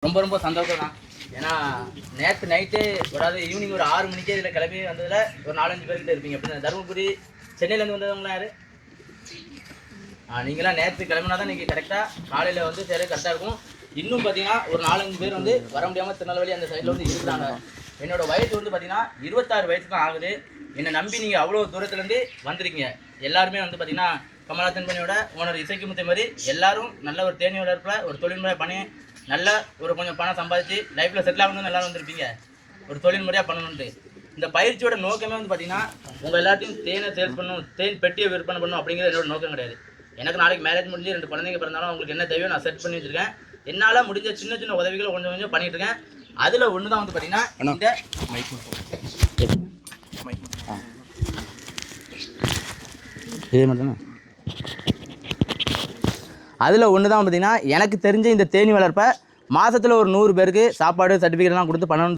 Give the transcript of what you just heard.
ரொம்ப ரொம்ப சந்தோஷம் தான். ஏன்னா நேற்று நைட்டு அதாவது ஈவினிங் ஒரு 6 மணிக்கே இதில் கிளம்பி வந்ததில் ஒரு 4-5 பேர்கிட்ட இருப்பீங்க. அப்படி தருமபுரி சென்னையிலேருந்து வந்தவங்களாம் யார்? நீங்களாம் நேற்று கிளம்பினா தான் இன்றைக்கி கரெக்டாக காலையில் வந்து சேர கரெக்டாக இருக்கும். இன்னும் பார்த்தீங்கன்னா ஒரு 4-5 பேர் வந்து வர முடியாமல் திருநெல்வேலி அந்த சைடில் வந்து இருக்கிறாங்க. என்னோடய வயசு வந்து பார்த்தீங்கன்னா 26 வயசு தான் ஆகுது. என்னை நம்பி நீங்கள் அவ்வளோ தூரத்துலேருந்து வந்திருக்கீங்க. எல்லாருமே வந்து பார்த்தீங்கன்னா கமலா தென்பண்ணியோட ஓனர் இசைக்குமுத்தை மாதிரி எல்லாரும் நல்ல ஒரு தேனி வளர்ப்பில் ஒரு தொழில்முறை பண்ணி நல்ல ஒரு கொஞ்சம் பணம் சம்பாதிச்சு லைஃப்பில் செட்டில் ஆகணும்னு எல்லாரும் வந்திருப்பீங்க. ஒரு தொழில் முறையாக பண்ணணுன்ட்டு இந்த பயிற்சியோட நோக்கமே வந்து பார்த்தீங்கன்னா உங்கள் எல்லாத்தையும் தேனை சேல்ஸ் பண்ணணும், தேன் பெட்டியை விற்பனை பண்ணணும் அப்படிங்கிறது என்னோட நோக்கம் கிடையாது. எனக்கு நாளைக்கு மேரேஜ் முடிஞ்சு 2 குழந்தைங்க பிறந்தாலும் அவங்களுக்கு என்ன தேவையோ நான் செட் பண்ணி வச்சுருக்கேன். என்னால் முடிஞ்ச சின்ன சின்ன உதவிகளை கொஞ்சம் கொஞ்சம் பண்ணிட்டு இருக்கேன். அதில் ஒன்று தான் வந்து பார்த்தீங்கன்னா இந்த இதே மட்டும் அதில் ஒன்று தான் பார்த்தீங்கன்னா எனக்கு தெரிஞ்ச இந்த தேனி வளர்ப்பை மாதத்தில் ஒரு 100 பேருக்கு சாப்பாடு சர்டிஃபிகேட்லாம் கொடுத்து பண்ணணும்.